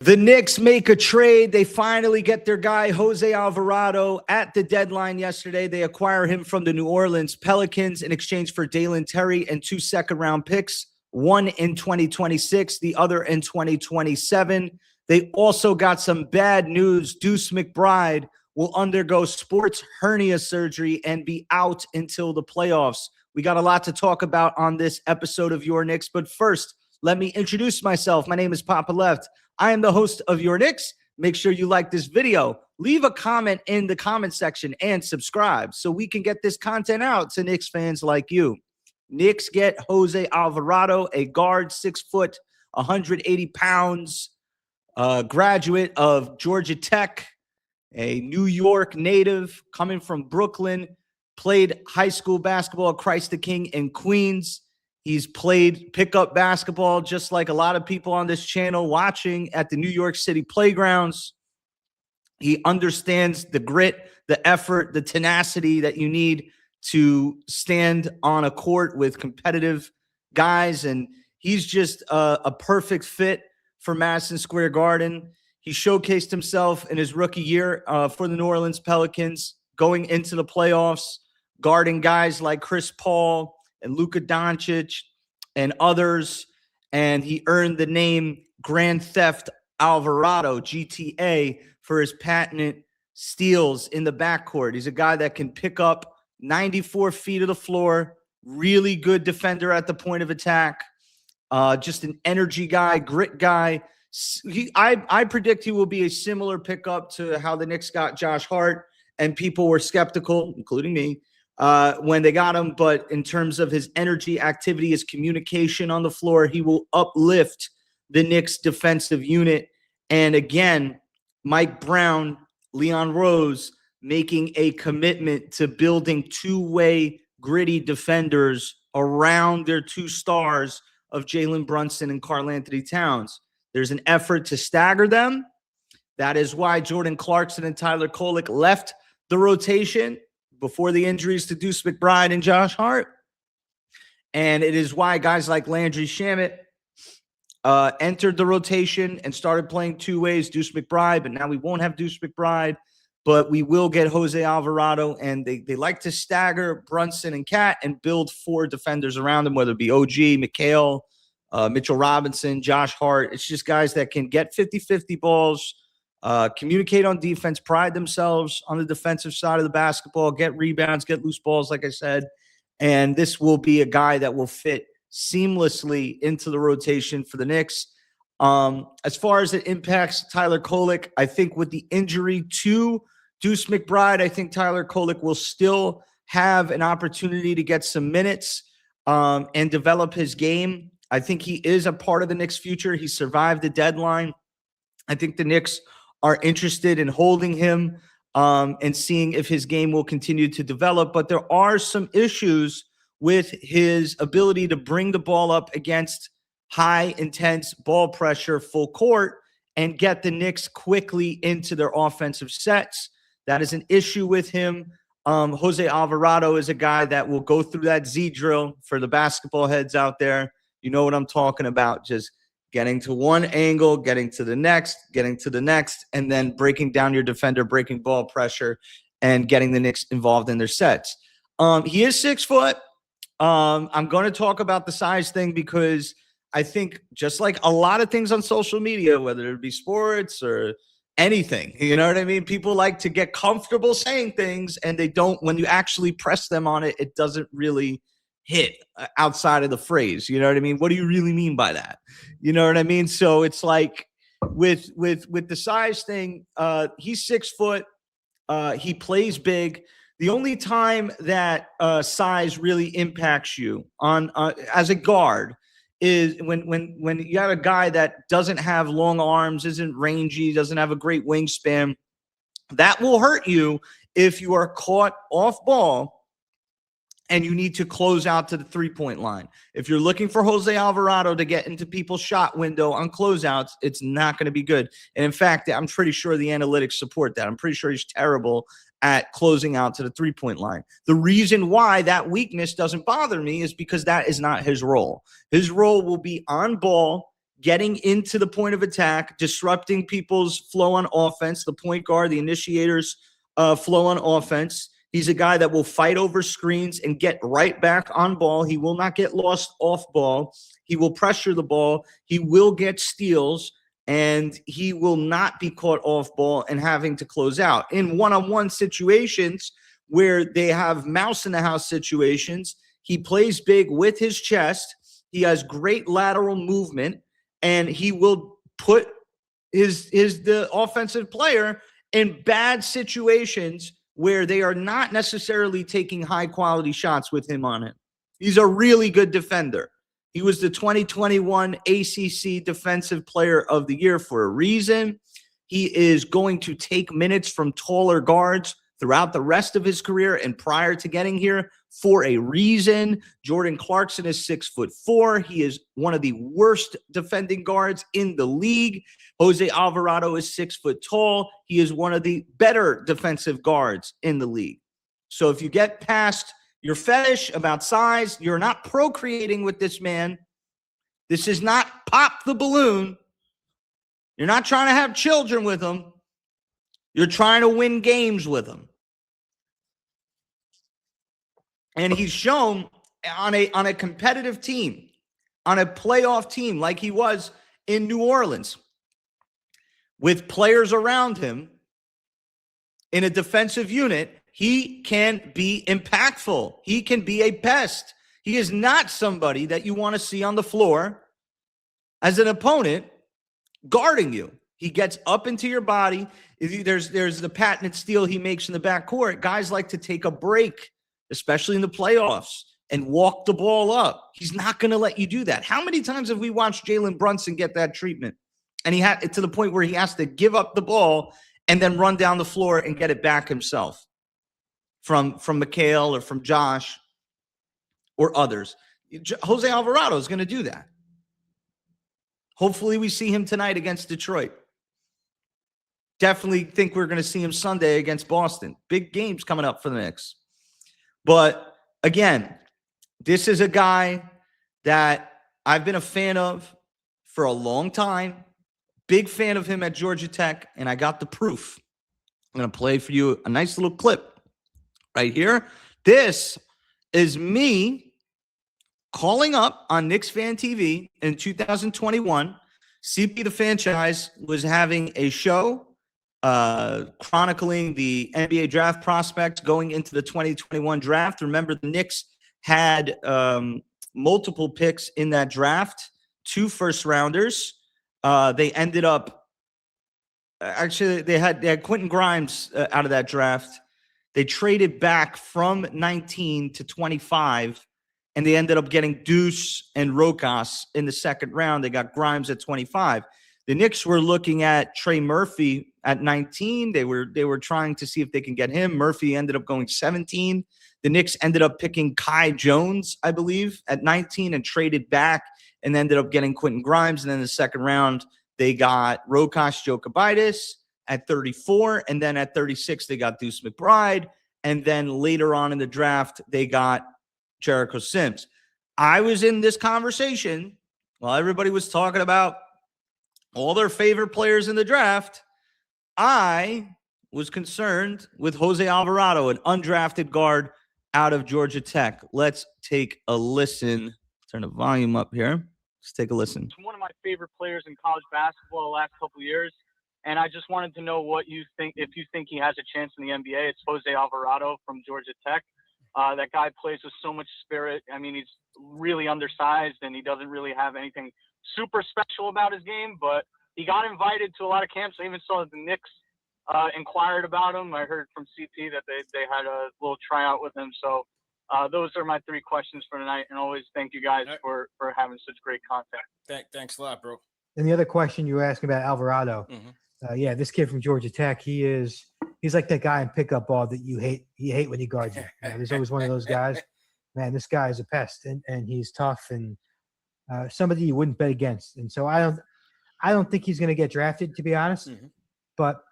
The Knicks make a trade. They finally get their guy, Jose Alvarado, at the deadline yesterday. They acquire him from the New Orleans Pelicans in exchange for Dalen Terry and 2 second-round picks, one in 2026, the other in 2027. They also got some bad news. Deuce McBride will undergo sports hernia surgery and be out until the playoffs. We got a lot to talk about on this episode of Your Knicks, but first, let me introduce myself. My name is Papa Left. I am the host of Your Knicks. Make sure you like this video, leave a comment in the comment section, and subscribe so we can get this content out to Knicks fans like you. Knicks get Jose Alvarado, a guard, 6 foot, 180 pounds, graduate of Georgia Tech, a New York native coming from Brooklyn, played high school basketball at Christ the King in Queens. He's played pickup basketball just like a lot of people on this channel watching at the New York City playgrounds. He understands the grit, the effort, the tenacity that you need to stand on a court with competitive guys. And he's just a perfect fit for Madison Square Garden. He showcased himself in his rookie year for the New Orleans Pelicans, going into the playoffs, guarding guys like Chris Paul and Luka Doncic and others, and he earned the name Grand Theft Alvarado, GTA, for his patented steals in the backcourt. He's a guy that can pick up 94 feet of the floor, really good defender at the point of attack, just an energy guy, grit guy. I predict he will be a similar pickup to how the Knicks got Josh Hart, and people were skeptical, including me, when they got him. But in terms of his energy, activity, his communication on the floor, he will uplift the Knicks defensive unit. And again, Mike Brown, Leon Rose making a commitment to building two-way gritty defenders around their 2 stars of Jalen Brunson and Karl Anthony Towns. There's an effort to stagger them. That is why Jordan Clarkson and Tyler Kolek left the rotation before the injuries to Deuce McBride and Josh Hart. And it is why guys like Landry Shamet entered the rotation and started playing 2 ways, Deuce McBride, but now we won't have Deuce McBride, but we will get Jose Alvarado, and they like to stagger Brunson and Cat and build 4 defenders around them, whether it be OG, McHale, Mitchell Robinson, Josh Hart. It's just guys that can get 50-50 balls, communicate on defense, pride themselves on the defensive side of the basketball, get rebounds, get loose balls, like I said. And this will be a guy that will fit seamlessly into the rotation for the Knicks. As far as it impacts Tyler Kolek, I think with the injury to Deuce McBride, I think Tyler Kolek will still have an opportunity to get some minutes and develop his game. I think he is a part of the Knicks' future. He survived the deadline. I think the Knicks are interested in holding him and seeing if his game will continue to develop. But there are some issues with his ability to bring the ball up against high, intense ball pressure, full court, and get the Knicks quickly into their offensive sets. That is an issue with him. Jose Alvarado is a guy that will go through that Z drill for the basketball heads out there. You know what I'm talking about. Just getting to one angle, getting to the next, and then breaking down your defender, breaking ball pressure, and getting the Knicks involved in their sets. He is 6 foot. I'm going to talk about the size thing because I think just like a lot of things on social media, whether it be sports or anything, you know what I mean? People like to get comfortable saying things, and they don't, when you actually press them on it, it doesn't really hit outside of the phrase. You know what I mean? What do you really mean by that? You know what I mean? So it's like with the size thing, he's 6 foot. He plays big. The only time that size really impacts you on as a guard is when you got a guy that doesn't have long arms, isn't rangy, doesn't have a great wingspan. That will hurt you if you are caught off ball and you need to close out to the 3-point line. If you're looking for Jose Alvarado to get into people's shot window on closeouts, it's not going to be good. And in fact, I'm pretty sure the analytics support that. I'm pretty sure he's terrible at closing out to the 3-point line. The reason why that weakness doesn't bother me is because that is not his role. His role will be on ball, getting into the point of attack, disrupting people's flow on offense, the point guard, the initiator's flow on offense. He's a guy that will fight over screens and get right back on ball. He will not get lost off ball. He will pressure the ball. He will get steals, and he will not be caught off ball and having to close out. In one-on-one situations where they have mouse in the house situations, he plays big with his chest. He has great lateral movement, and he will put the offensive player in bad situations where they are not necessarily taking high-quality shots with him on it. He's a really good defender. He was the 2021 ACC Defensive Player of the Year for a reason. He is going to take minutes from taller guards throughout the rest of his career and prior to getting here for a reason. Jordan Clarkson is 6'4". He is one of the worst defending guards in the league. Jose Alvarado is 6 foot tall. He is one of the better defensive guards in the league. So if you get past your fetish about size, you're not procreating with this man. This is not pop the balloon. You're not trying to have children with him. You're trying to win games with him. And he's shown on a competitive team, on a playoff team like he was in New Orleans, with players around him in a defensive unit, he can be impactful. He can be a pest. He is not somebody that you want to see on the floor as an opponent guarding you. He gets up into your body. There's the patented steal he makes in the backcourt. Guys like to take a break, especially in the playoffs, and walk the ball up. He's not going to let you do that. How many times have we watched Jalen Brunson get that treatment? And he had it to the point where he has to give up the ball and then run down the floor and get it back himself from Mikhail or from Josh or others. Jose Alvarado is going to do that. Hopefully we see him tonight against Detroit. Definitely think we're going to see him Sunday against Boston. Big games coming up for the Knicks. But again, this is a guy that I've been a fan of for a long time. Big fan of him at Georgia Tech, and I got the proof. I'm going to play for you a nice little clip right here. This is me calling up on Knicks Fan TV in 2021. CP the Franchise was having a show chronicling the NBA draft prospects going into the 2021 draft. Remember, the Knicks had multiple picks in that draft, 2 first-rounders. They ended up actually they had Quentin Grimes out of that draft. They traded back from 19 to 25, and they ended up getting Deuce and Rokas in the second round. They got Grimes at 25. The Knicks were looking at Trey Murphy at 19. They were trying to see if they can get him. Murphy ended up going 17. The Knicks ended up picking Kai Jones, I believe, at 19 and traded back and ended up getting Quentin Grimes. And then in the second round, they got Rokas Jokubaitis at 34. And then at 36, they got Deuce McBride. And then later on in the draft, they got Jericho Sims. I was in this conversation while everybody was talking about all their favorite players in the draft. I was concerned with Jose Alvarado, an undrafted guard out of Georgia Tech. Let's take a listen. Turn the volume up here. Let's take a listen. He's one of my favorite players in college basketball the last couple of years, and I just wanted to know what you think, if you think he has a chance in the NBA. It's Jose Alvarado from Georgia Tech. That guy plays with so much spirit. I mean, he's really undersized, and he doesn't really have anything super special about his game, but he got invited to a lot of camps. I even saw that the Knicks inquired about him. I heard from CP that they had a little tryout with him. So those are my 3 questions for tonight. And always thank you guys for having such great content. Thanks a lot, bro. And the other question you were asking about Alvarado. Yeah, this kid from Georgia Tech, he's like that guy in pickup ball that you hate when he guards you. There's always one of those guys. Man, this guy is a pest, and he's tough and somebody you wouldn't bet against. And so I don't think he's going to get drafted, to be honest. But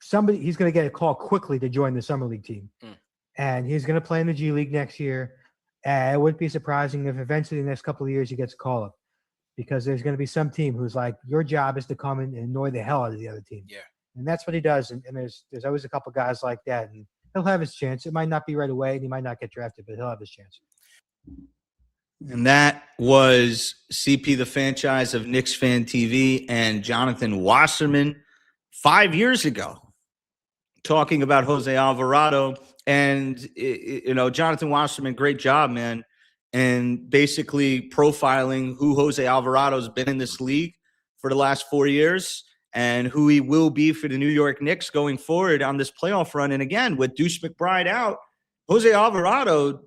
he's going to get a call quickly to join the summer league team, and he's going to play in the G League next year. It wouldn't be surprising if eventually the next couple of years he gets a call up, because there's going to be some team who's like, your job is to come in and annoy the hell out of the other team. Yeah. And that's what he does. And there's always a couple guys like that. And he'll have his chance. It might not be right away, and he might not get drafted, but he'll have his chance. And that was CP, the franchise of Knicks Fan TV, and Jonathan Wasserman 5 years ago, talking about Jose Alvarado. And, Jonathan Wasserman, great job, man. And basically profiling who Jose Alvarado has been in this league for the last 4 years and who he will be for the New York Knicks going forward on this playoff run. And again, with Deuce McBride out, Jose Alvarado,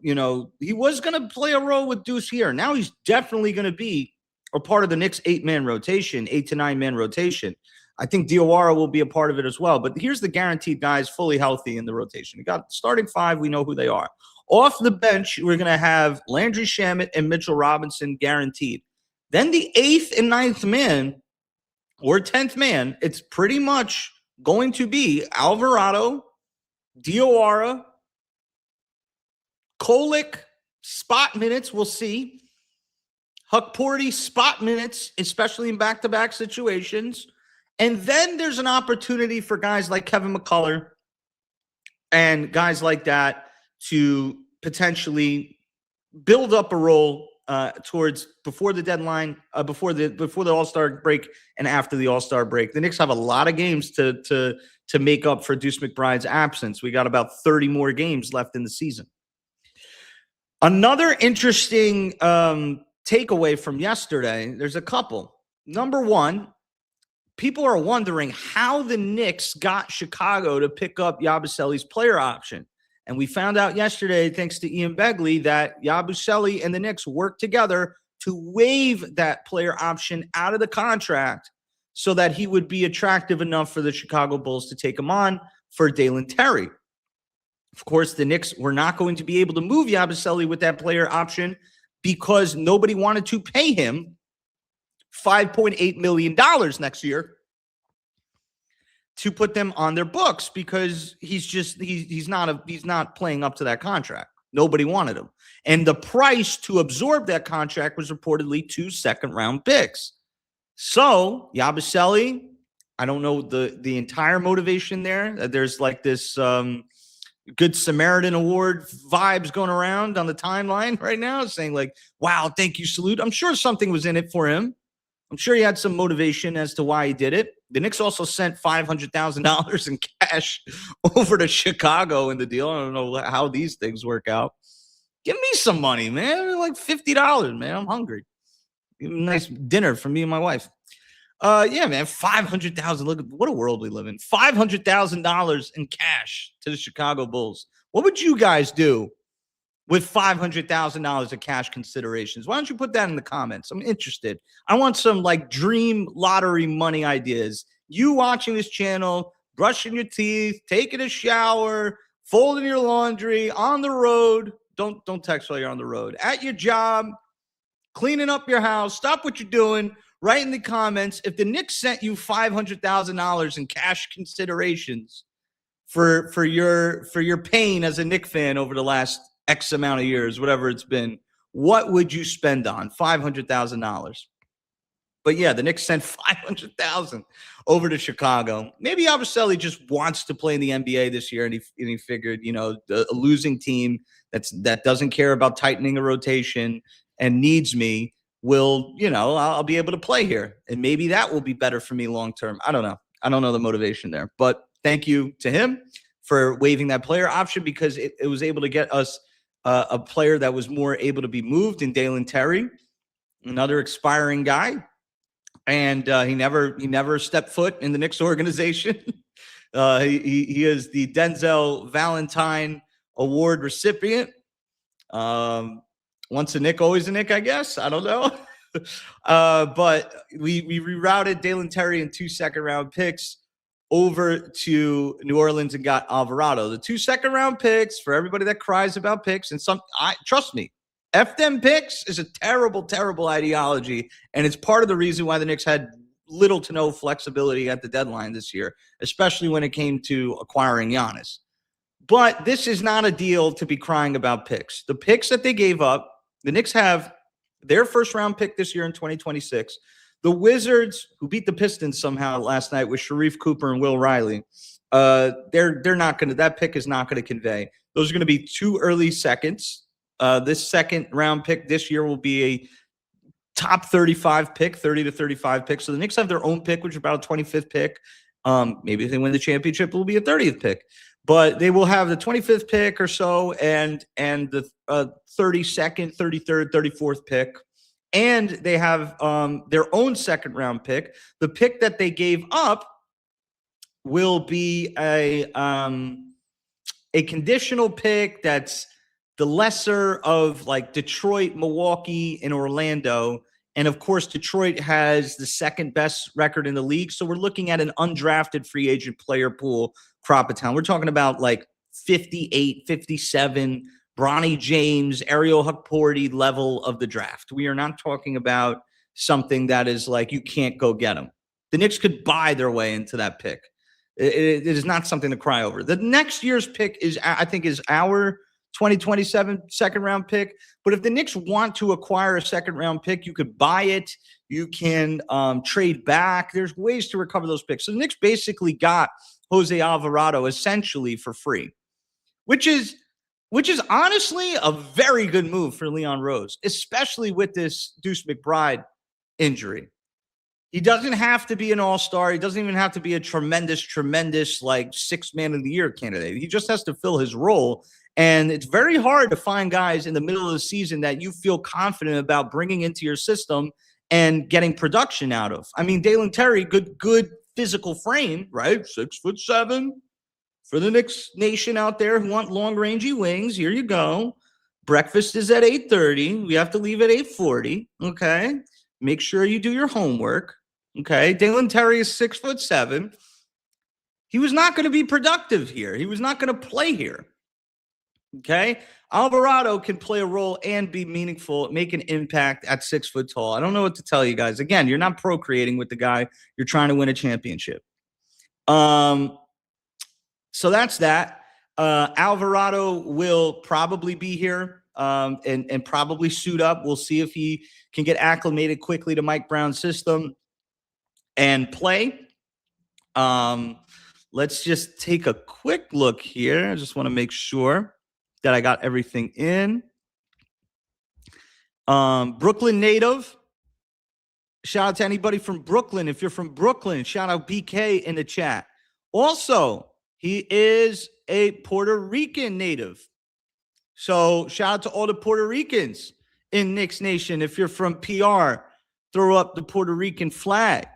he was going to play a role with Deuce here. Now he's definitely going to be a part of the Knicks 8 to 9 man rotation. I think Diawara will be a part of it as well. But here's the guaranteed guys fully healthy in the rotation. We got starting 5. We know who they are. Off the bench, we're going to have Landry Shamet and Mitchell Robinson guaranteed. Then the 8th and 9th man or 10th man, it's pretty much going to be Alvarado, Diawara, Kolek, spot minutes, we'll see. Huckporty, spot minutes, especially in back-to-back situations. And then there's an opportunity for guys like Kevin McCullough and guys like that to potentially build up a role towards before the deadline, before the All-Star break and after the All-Star break. The Knicks have a lot of games to make up for Deuce McBride's absence. We got about 30 more games left in the season. Another interesting takeaway from yesterday, there's a couple. Number one, people are wondering how the Knicks got Chicago to pick up Yabusele's player option. And we found out yesterday, thanks to Ian Begley, that Yabusele and the Knicks worked together to waive that player option out of the contract so that he would be attractive enough for the Chicago Bulls to take him on for Dalen Terry. Of course, the Knicks were not going to be able to move Yabusele with that player option because nobody wanted to pay him $5.8 million next year to put them on their books because he's not playing up to that contract. Nobody wanted him. And the price to absorb that contract was reportedly 2 second-round picks. So Yabusele, I don't know the entire motivation there. There's like this Good Samaritan Award vibes going around on the timeline right now saying like, wow, thank you, salute. I'm sure something was in it for him. I'm sure he had some motivation as to why he did it. The Knicks also sent $500,000 in cash over to Chicago in the deal. I don't know how these things work out. Give me some money, man. Like $50, man. I'm hungry. Nice dinner for me and my wife. Yeah, man. $500,000. Look, what a world we live in. $500,000 in cash to the Chicago Bulls. What would you guys do with $500,000 of cash considerations? Why don't you put that in the comments? I'm interested. I want some like dream lottery money ideas. You watching this channel, brushing your teeth, taking a shower, folding your laundry, on the road. Don't text while you're on the road. At your job, cleaning up your house. Stop what you're doing. Write in the comments if the Knicks sent you $500,000 in cash considerations for your pain as a Knicks fan over the last X amount of years, whatever it's been. What would you spend on? $500,000. But yeah, the Knicks sent $500,000 over to Chicago. Maybe Yabusele just wants to play in the NBA this year, and he figured, a losing team that doesn't care about tightening a rotation and needs me will, I'll be able to play here, and maybe that will be better for me long term. I don't know. I don't know the motivation there, but thank you to him for waiving that player option because it was able to get us a player that was more able to be moved in Dalen Terry, another expiring guy. And he never stepped foot in the Knicks organization. He is the Denzel Valentine Award recipient. Once a Knick, always a Knick, I guess. I don't know. But we rerouted Dalen Terry and 2 second-round picks over to New Orleans and got Alvarado. The 2 second-round picks, for everybody that cries about picks, and trust me, F them picks is a terrible, terrible ideology, and it's part of the reason why the Knicks had little to no flexibility at the deadline this year, especially when it came to acquiring Giannis. But this is not a deal to be crying about picks. The picks that they gave up, the Knicks have their first round pick this year in 2026. The Wizards, who beat the Pistons somehow last night with Sharif Cooper and Will Riley, they're not going to, that pick is not going to convey. Those are going to be 2 early seconds. This second round pick this year will be a top 35 pick, 30 to 35 pick. So the Knicks have their own pick, which is about a 25th pick. Maybe if they win the championship, it will be a 30th pick. But they will have the 25th pick or so and the 32nd, 33rd, 34th pick. And they have their own second round pick. The pick that they gave up will be a conditional pick that's the lesser of like Detroit, Milwaukee, and Orlando. And of course, Detroit has the second best record in the league. So we're looking at an undrafted free agent player pool crop of talent. We're talking about like 58, 57, Bronny James, Ariel Hukporty level of the draft. We are not talking about something that is like you can't go get them. The Knicks could buy their way into that pick. It is not something to cry over. The next year's pick is, I think, is our 2027 second round pick. But if the Knicks want to acquire a second round pick, you could buy it. You can trade back. There's ways to recover those picks. So the Knicks basically got Jose Alvarado essentially for free, which is honestly a very good move for Leon Rose, especially with this Deuce McBride injury. He doesn't have to be an all-star. He doesn't even have to be a tremendous like sixth man of the year candidate. He just has to fill his role. And it's very hard to find guys in the middle of the season that you feel confident about bringing into your system and getting production out of. I mean, Dalen Terry, good physical frame, right? 6'7". For the Knicks Nation out there who want long-rangey wings, here you go. Breakfast is at 8:30. We have to leave at 8:40, okay? Make sure you do your homework, okay? Dalen Terry is 6'7". He was not going to be productive here. He was not going to play here, okay? Alvarado can play a role and be meaningful, make an impact at 6 foot tall. I don't know what to tell you guys. Again, you're not procreating with the guy. You're trying to win a championship. So that's that. Alvarado will probably be here and probably suit up. We'll see if he can get acclimated quickly to Mike Brown's system and play. Let's just take a quick look here. I just want to make sure that I got everything in. Brooklyn native. Shout out to anybody from Brooklyn. If you're from Brooklyn, shout out BK in the chat. Also, he is a Puerto Rican native. So shout out to all the Puerto Ricans in Knicks Nation. If you're from PR, throw up the Puerto Rican flag.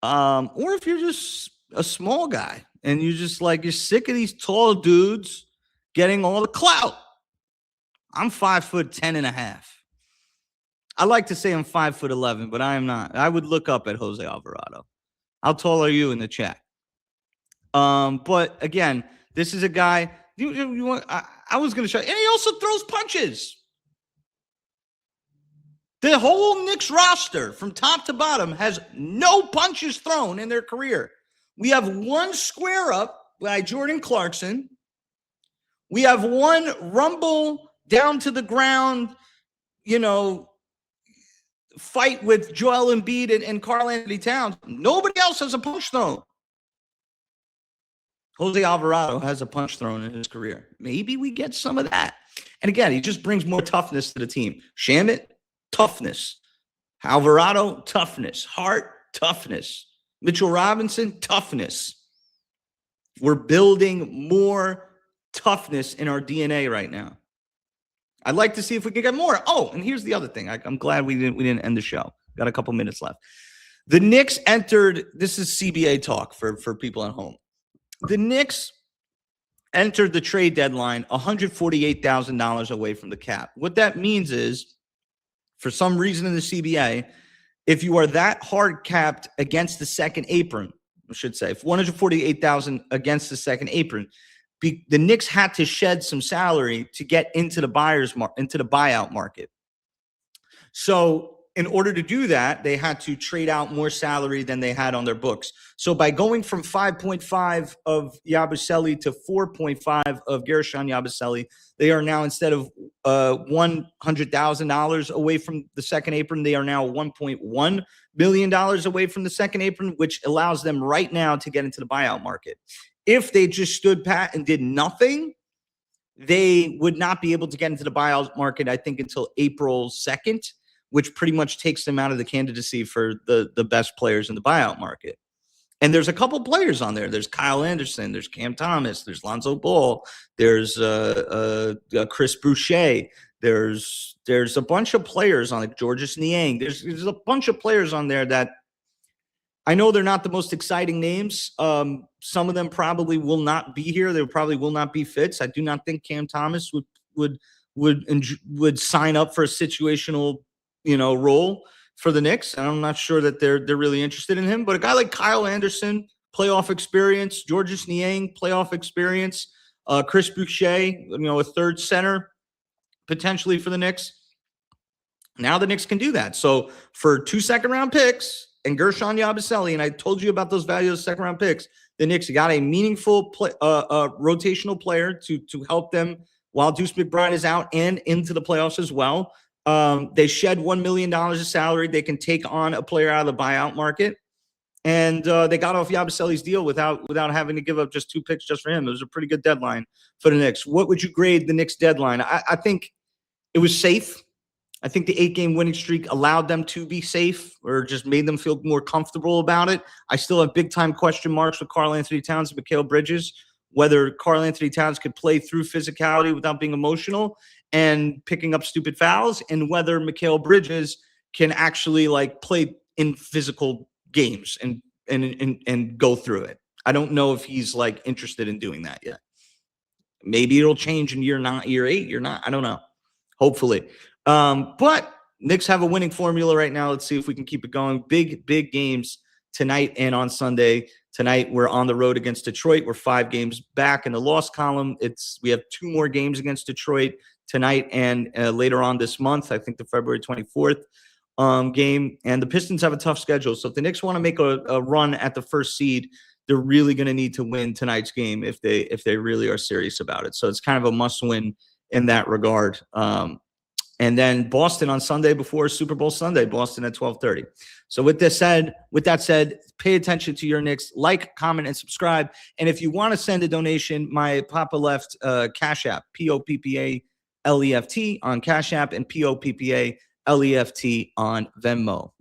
Or if you're just a small guy and you're just like, you're sick of these tall dudes getting all the clout. I'm 5'10.5". I like to say I'm 5'11", but I am not. I would look up at Jose Alvarado. How tall are you in the chat? But again, this is a guy you want. I was going to show you, and he also throws punches. The whole Knicks roster from top to bottom has no punches thrown in their career. We have one square up by Jordan Clarkson. We have one rumble down to the ground, fight with Joel Embiid and Karl Anthony Towns. Nobody else has a punch thrown. Jose Alvarado has a punch thrown in his career. Maybe we get some of that. And again, he just brings more toughness to the team. Shamit, toughness. Alvarado, toughness. Hart, toughness. Mitchell Robinson, toughness. We're building more toughness in our DNA right now. I'd like to see if we can get more. Oh, and here's the other thing. I'm glad we didn't end the show. Got a couple minutes left. The Knicks entered. This is CBA talk for people at home. The Knicks entered the trade deadline $148,000 away from the cap. What that means is, for some reason in the CBA, if you are that hard capped against the second apron, I should say, if $148,000 against the second apron, the Knicks had to shed some salary to get into the buyout market. So in order to do that, they had to trade out more salary than they had on their books. So by going from 5.5 of Yabusele to 4.5 of Gershon Yabusele, they are now, instead of $100,000 away from the second apron, they are now $1.1 million away from the second apron, which allows them right now to get into the buyout market. If they just stood pat and did nothing, they would not be able to get into the buyout market, I think, until April 2nd, which pretty much takes them out of the candidacy for the best players in the buyout market. And there's a couple players on there. There's Kyle Anderson, there's Cam Thomas, there's Lonzo Ball, there's Chris Boucher, there's a bunch of players on it, Georges Niang. There's a bunch of players on there that I know they're not the most exciting names. Some of them probably will not be here. They probably will not be fits. I do not think Cam Thomas would sign up for a situational, role for the Knicks. And I'm not sure that they're really interested in him. But a guy like Kyle Anderson, playoff experience, Georges Niang, playoff experience, Chris Boucher, a third center potentially for the Knicks. Now the Knicks can do that. So for 2 second-round picks and Gershon Yabusele, and I told you about those values of second-round picks, the Knicks got a meaningful rotational player to help them while Deuce McBride is out and into the playoffs as well. They shed $1 million of salary. They can take on a player out of the buyout market. And they got off Yabusele's deal without having to give up just 2 picks just for him. It was a pretty good deadline for the Knicks. What would you grade the Knicks deadline? I think it was safe. I think the 8-game winning streak allowed them to be safe, or just made them feel more comfortable about it. I still have big-time question marks with Karl-Anthony Towns and Mikal Bridges, whether Karl-Anthony Towns could play through physicality without being emotional and picking up stupid fouls, and whether Mikal Bridges can actually play in physical games and go through it. I don't know if he's interested in doing that yet. Maybe it'll change in year 8, year 9. I don't know. Hopefully. But Knicks have a winning formula right now. Let's see if we can keep it going. Big games tonight and on Sunday. Tonight, we're on the road against Detroit. We're 5 games back in the loss column. We have 2 more games against Detroit tonight and later on this month. I think the February 24th game. And the Pistons have a tough schedule. So if the Knicks want to make a run at the first seed, they're really going to need to win tonight's game if they really are serious about it. So it's kind of a must-win in that regard. And then Boston on Sunday before Super Bowl Sunday, Boston at 12:30. So with that said, pay attention to your Knicks, comment, and subscribe. And if you want to send a donation, my Papa Left Cash App, POPPA LEFT on Cash App and POPPA LEFT on Venmo.